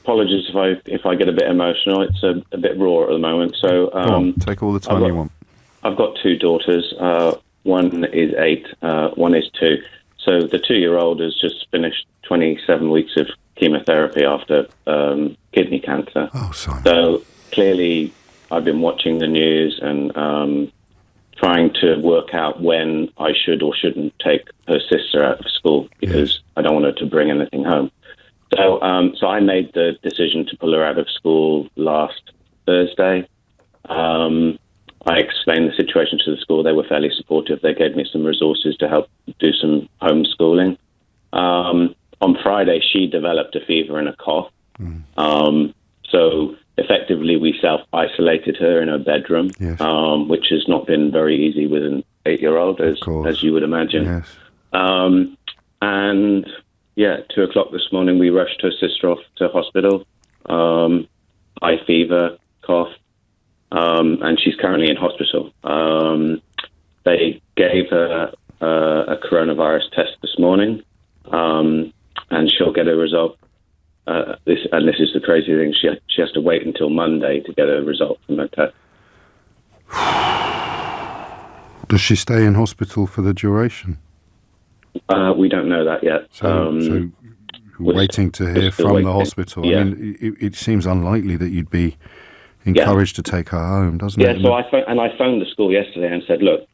apologies if I get a bit emotional. It's a bit raw at the moment. So take all the time you want. I've got 2 daughters. One is 8. One is 2. So the 2-year-old has just finished 27 weeks of chemotherapy after kidney cancer. Oh, Simon. So clearly, I've been watching the news and trying to work out when I should or shouldn't take her sister out of school because I don't want her to bring anything home. So I made the decision to pull her out of school last Thursday. I explained the situation to the school. They were fairly supportive. They gave me some resources to help do some homeschooling. On Friday, she developed a fever and a cough. So effectively, we self-isolated her in her bedroom, which has not been very easy with an 8-year-old, as you would imagine. Yes. And 2:00 this morning, we rushed her sister off to hospital. High fever, cough. And she's currently in hospital. They gave her a coronavirus test this morning, and she'll get a result. This is the crazy thing. She has to wait until Monday to get a result from her test. Does she stay in hospital for the duration? We don't know that yet. So waiting to hear from the hospital. Yeah. I mean, it seems unlikely that you'd be encouraged to take her home, doesn't it? Yeah, so I phoned the school yesterday and said, look,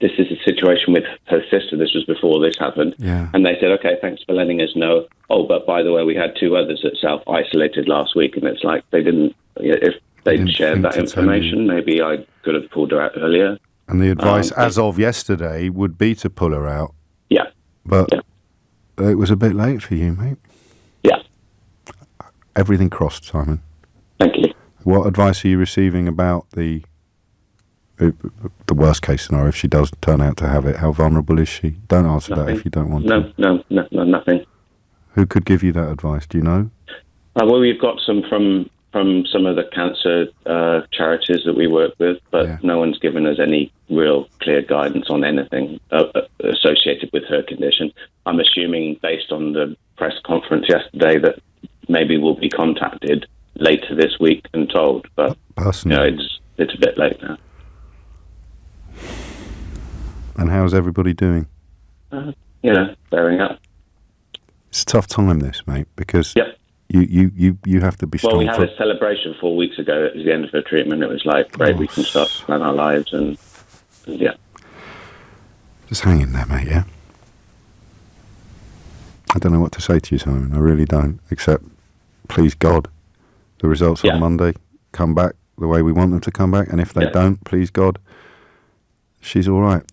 this is a situation with her sister. This was before this happened. Yeah. And they said, okay, thanks for letting us know. Oh, but by the way, we had 2 others that self-isolated last week. And it's like if they'd shared that information, maybe I could have pulled her out earlier. And the advice as of yesterday would be to pull her out. Yeah. But it was a bit late for you, mate. Yeah. Everything crossed, Simon. Thank you. What advice are you receiving about the worst case scenario if she does turn out to have it? How vulnerable is she? Don't answer that if you don't want to. No, nothing. Who could give you that advice? Do you know? Well, we've got some from some of the cancer charities that we work with, but no one's given us any real clear guidance on anything associated with her condition. I'm assuming, based on the press conference yesterday, that maybe we'll be contacted later this week and told, but personally, it's a bit late now. And how's everybody doing? Bearing up. It's a tough time, this, mate, because you have to be strong. Well, we had a celebration 4 weeks ago. It was the end of her treatment. It was like, great, we can start to plan our lives, and just hang in there, mate. Yeah. I don't know what to say to you, Simon. I really don't. Except, please God, the results on Monday come back the way we want them to come back, and if they don't, please God, she's all right.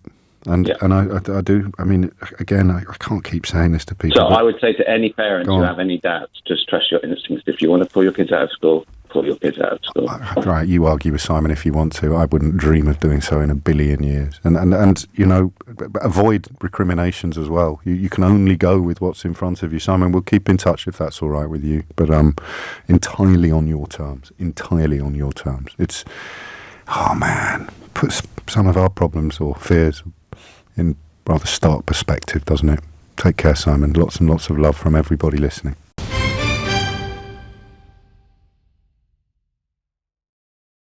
And I do. I mean, again, I can't keep saying this to people. So I would say to any parent who have any doubts, just trust your instincts. If you want to pull your kids out of school, pull your kids out of school. Right, you argue with Simon if you want to. I wouldn't dream of doing so in a billion years. And you know, avoid recriminations as well. You can only go with what's in front of you. Simon, we'll keep in touch if that's all right with you. But entirely on your terms. Entirely on your terms. It's, oh man, puts some of our problems or fears in rather stark perspective, doesn't it? Take care, Simon. Lots and lots of love from everybody listening.